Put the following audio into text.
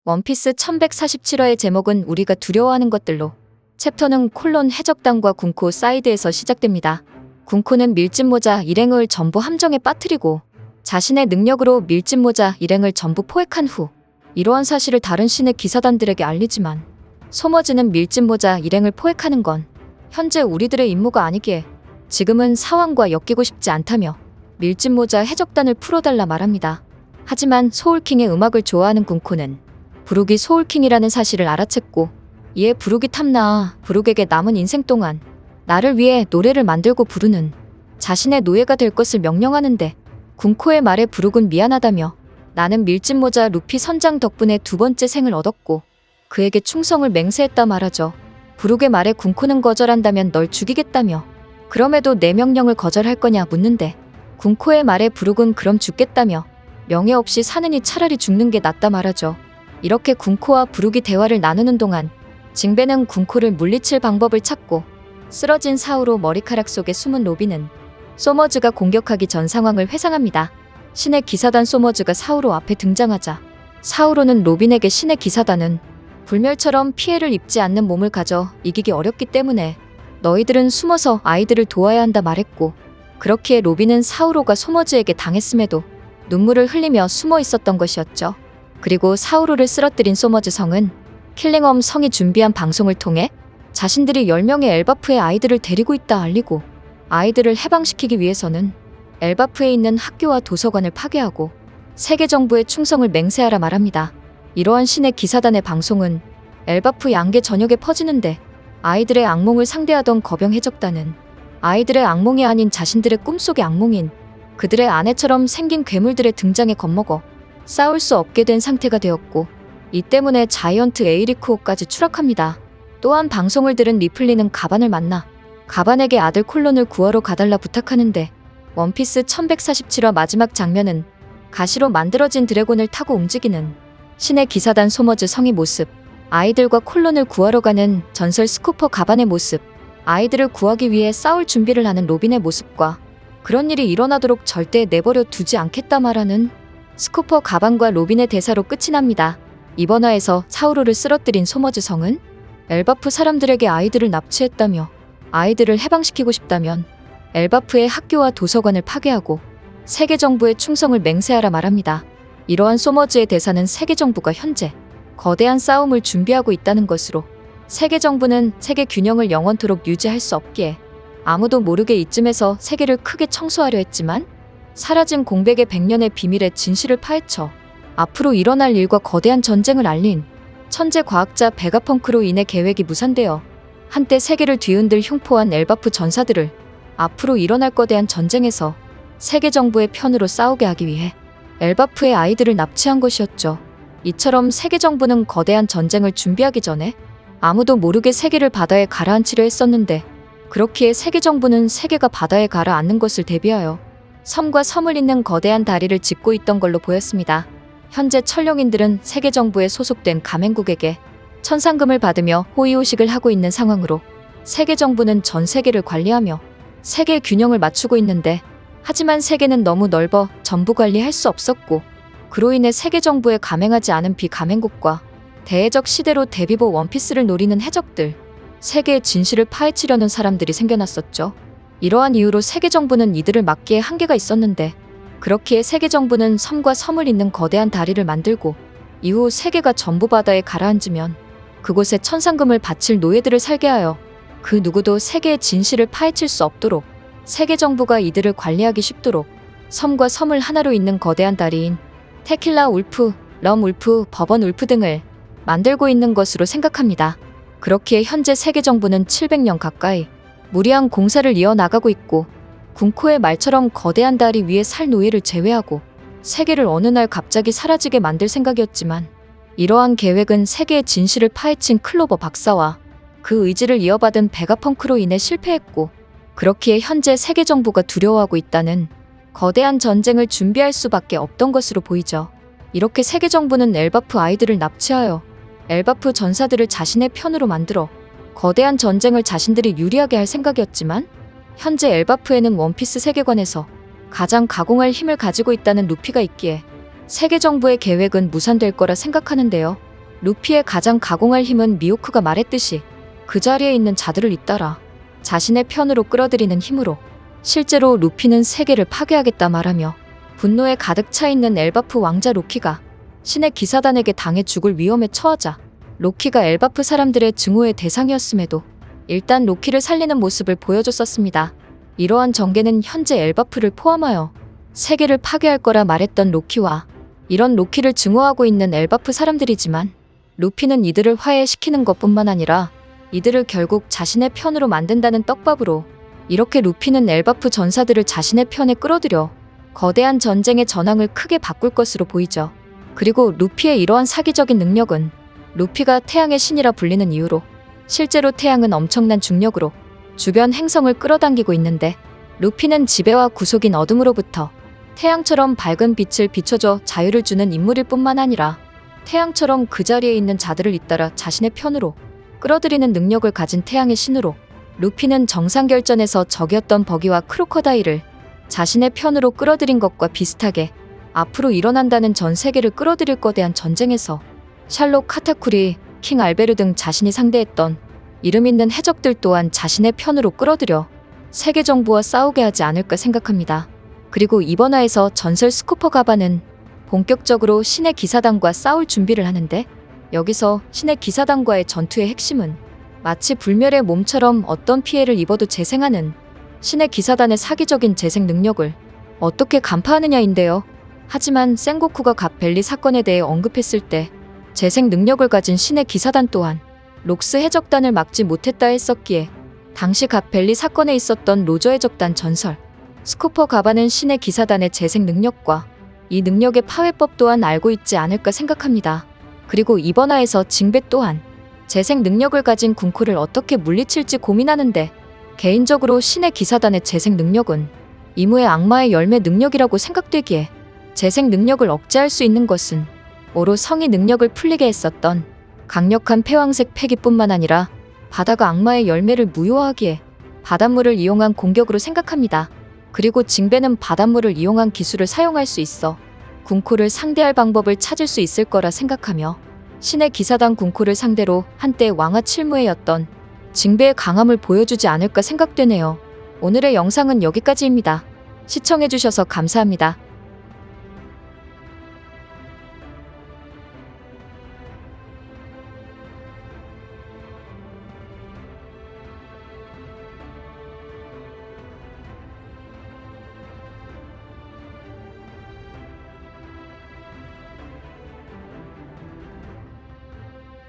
원피스 1147화의 제목은 우리가 두려워하는 것들로. 챕터는 콜론 해적단과 군코 사이드에서 시작됩니다. 군코는 밀짚모자 일행을 전부 함정에 빠뜨리고 자신의 능력으로 밀짚모자 일행을 전부 포획한 후 이러한 사실을 다른 신의 기사단들에게 알리지만 소머즈는 밀짚모자 일행을 포획하는 건 현재 우리들의 임무가 아니기에 지금은 상황과 엮이고 싶지 않다며 밀짚모자 해적단을 풀어달라 말합니다. 하지만 소울킹의 음악을 좋아하는 군코는 브룩이 소울킹이라는 사실을 알아챘고 이에 브룩이 탐나 브룩에게 남은 인생 동안 나를 위해 노래를 만들고 부르는 자신의 노예가 될 것을 명령하는데 군코의 말에 브룩은 미안하다며 나는 밀짚모자 루피 선장 덕분에 두 번째 생을 얻었고 그에게 충성을 맹세했다 말하죠. 브룩의 말에 군코는 거절한다면 널 죽이겠다며 그럼에도 내 명령을 거절할 거냐 묻는데 군코의 말에 브룩은 그럼 죽겠다며 명예 없이 사느니 차라리 죽는 게 낫다 말하죠. 이렇게 군코와 브룩이 대화를 나누는 동안 징베는 군코를 물리칠 방법을 찾고 쓰러진 사우로 머리카락 속에 숨은 로비는 소머즈가 공격하기 전 상황을 회상합니다. 신의 기사단 소머즈가 사우로 앞에 등장하자 사우로는 로빈에게 신의 기사단은 불멸처럼 피해를 입지 않는 몸을 가져 이기기 어렵기 때문에 너희들은 숨어서 아이들을 도와야 한다 말했고 그렇기에 로빈은 사우로가 소머즈에게 당했음에도 눈물을 흘리며 숨어 있었던 것이었죠. 그리고 사우로를 쓰러뜨린 소머즈 성은 킬링엄 성이 준비한 방송을 통해 자신들이 10명의 엘바프의 아이들을 데리고 있다 알리고 아이들을 해방시키기 위해서는 엘바프에 있는 학교와 도서관을 파괴하고 세계 정부의 충성을 맹세하라 말합니다. 이러한 신의 기사단의 방송은 엘바프 양계 전역에 퍼지는데 아이들의 악몽을 상대하던 거병 해적단은 아이들의 악몽이 아닌 자신들의 꿈속의 악몽인 그들의 아내처럼 생긴 괴물들의 등장에 겁먹어 싸울 수 없게 된 상태가 되었고 이 때문에 자이언트 에이리크호까지 추락합니다. 또한 방송을 들은 리플리는 가반을 만나 가반에게 아들 콜론을 구하러 가달라 부탁하는데 원피스 1147화 마지막 장면은 가시로 만들어진 드래곤을 타고 움직이는 신의 기사단 소머즈 성의 모습, 아이들과 콜론을 구하러 가는 전설 스쿠퍼 가반의 모습, 아이들을 구하기 위해 싸울 준비를 하는 로빈의 모습과 그런 일이 일어나도록 절대 내버려 두지 않겠다 말하는 스쿠퍼 가반과 로빈의 대사로 끝이 납니다. 이번 화에서 사우로를 쓰러뜨린 소머즈 성은 엘바프 사람들에게 아이들을 납치했다며 아이들을 해방시키고 싶다면 엘바프의 학교와 도서관을 파괴하고 세계 정부의 충성을 맹세하라 말합니다. 이러한 소머즈의 대사는 세계 정부가 현재 거대한 싸움을 준비하고 있다는 것으로 세계 정부는 세계 균형을 영원토록 유지할 수 없기에 아무도 모르게 이쯤에서 세계를 크게 청소하려 했지만 사라진 공백의 100년의 비밀의 진실을 파헤쳐 앞으로 일어날 일과 거대한 전쟁을 알린 천재 과학자 베가펑크로 인해 계획이 무산되어 한때 세계를 뒤흔들 흉포한 엘바프 전사들을 앞으로 일어날 거대한 전쟁에서 세계 정부의 편으로 싸우게 하기 위해 엘바프의 아이들을 납치한 것이었죠. 이처럼 세계 정부는 거대한 전쟁을 준비하기 전에 아무도 모르게 세계를 바다에 가라앉히려 했었는데 그렇기에 세계 정부는 세계가 바다에 가라앉는 것을 대비하여 섬과 섬을 잇는 거대한 다리를 짓고 있던 걸로 보였습니다. 현재 천룡인들은 세계 정부에 소속된 가맹국에게 천상금을 받으며 호의호식을 하고 있는 상황으로 세계 정부는 전 세계를 관리하며 세계의 균형을 맞추고 있는데 하지만 세계는 너무 넓어 전부 관리할 수 없었고 그로 인해 세계 정부에 가맹하지 않은 비가맹국과 대해적 시대로 데비보 원피스를 노리는 해적들, 세계의 진실을 파헤치려는 사람들이 생겨났었죠. 이러한 이유로 세계 정부는 이들을 막기에 한계가 있었는데 그렇기에 세계 정부는 섬과 섬을 잇는 거대한 다리를 만들고 이후 세계가 전부 바다에 가라앉으면 그곳에 천상금을 바칠 노예들을 살게 하여 그 누구도 세계의 진실을 파헤칠 수 없도록 세계 정부가 이들을 관리하기 쉽도록 섬과 섬을 하나로 잇는 거대한 다리인 테킬라 울프, 럼 울프, 버번 울프 등을 만들고 있는 것으로 생각합니다. 그렇기에 현재 세계 정부는 700년 가까이 무리한 공사를 이어나가고 있고 군코의 말처럼 거대한 다리 위에 살 노예를 제외하고 세계를 어느 날 갑자기 사라지게 만들 생각이었지만 이러한 계획은 세계의 진실을 파헤친 클로버 박사와 그 의지를 이어받은 베가펑크로 인해 실패했고 그렇기에 현재 세계 정부가 두려워하고 있다는 거대한 전쟁을 준비할 수밖에 없던 것으로 보이죠. 이렇게 세계 정부는 엘바프 아이들을 납치하여 엘바프 전사들을 자신의 편으로 만들어 거대한 전쟁을 자신들이 유리하게 할 생각이었지만 현재 엘바프에는 원피스 세계관에서 가장 가공할 힘을 가지고 있다는 루피가 있기에 세계 정부의 계획은 무산될 거라 생각하는데요. 루피의 가장 가공할 힘은 미호크가 말했듯이 그 자리에 있는 자들을 잇따라 자신의 편으로 끌어들이는 힘으로 실제로 루피는 세계를 파괴하겠다 말하며 분노에 가득 차 있는 엘바프 왕자 로키가 신의 기사단에게 당해 죽을 위험에 처하자 로키가 엘바프 사람들의 증오의 대상이었음에도 일단 로키를 살리는 모습을 보여줬었습니다. 이러한 전개는 현재 엘바프를 포함하여 세계를 파괴할 거라 말했던 로키와 이런 로키를 증오하고 있는 엘바프 사람들이지만 루피는 이들을 화해시키는 것뿐만 아니라 이들을 결국 자신의 편으로 만든다는 떡밥으로 이렇게 루피는 엘바프 전사들을 자신의 편에 끌어들여 거대한 전쟁의 전황을 크게 바꿀 것으로 보이죠. 그리고 루피의 이러한 사기적인 능력은 루피가 태양의 신이라 불리는 이유로 실제로 태양은 엄청난 중력으로 주변 행성을 끌어당기고 있는데 루피는 지배와 구속인 어둠으로부터 태양처럼 밝은 빛을 비춰줘 자유를 주는 인물일 뿐만 아니라 태양처럼 그 자리에 있는 자들을 잇따라 자신의 편으로 끌어들이는 능력을 가진 태양의 신으로 루피는 정상결전에서 적이었던 버기와 크로커다일을 자신의 편으로 끌어들인 것과 비슷하게 앞으로 일어난다는 전 세계를 끌어들일 거대한 전쟁에서 샬롯 카타쿠리, 킹 알베르 등 자신이 상대했던 이름 있는 해적들 또한 자신의 편으로 끌어들여 세계 정부와 싸우게 하지 않을까 생각합니다. 그리고 이번 화에서 전설 스쿠퍼 가바는 본격적으로 신의 기사단과 싸울 준비를 하는데 여기서 신의 기사단과의 전투의 핵심은 마치 불멸의 몸처럼 어떤 피해를 입어도 재생하는 신의 기사단의 사기적인 재생 능력을 어떻게 간파하느냐인데요. 하지만 센고쿠가 갓벨리 사건에 대해 언급했을 때 재생 능력을 가진 신의 기사단 또한 록스 해적단을 막지 못했다 했었기에 당시 갓벨리 사건에 있었던 로저 해적단 전설 스쿠퍼 가바는 신의 기사단의 재생 능력과 이 능력의 파회법 또한 알고 있지 않을까 생각합니다. 그리고 이번 화에서 징베 또한 재생 능력을 가진 군코를 어떻게 물리칠지 고민하는데 개인적으로 신의 기사단의 재생 능력은 이무의 악마의 열매 능력이라고 생각되기에 재생 능력을 억제할 수 있는 것은 오로 성이 능력을 풀리게 했었던 강력한 패왕색 패기뿐만 아니라 바다가 악마의 열매를 무효화하기에 바닷물을 이용한 공격으로 생각합니다. 그리고 징베는 바닷물을 이용한 기술을 사용할 수 있어 군코를 상대할 방법을 찾을 수 있을 거라 생각하며 신의 기사단 군코를 상대로 한때 왕화 칠무회였던 징베의 강함을 보여주지 않을까 생각되네요. 오늘의 영상은 여기까지입니다. 시청해주셔서 감사합니다.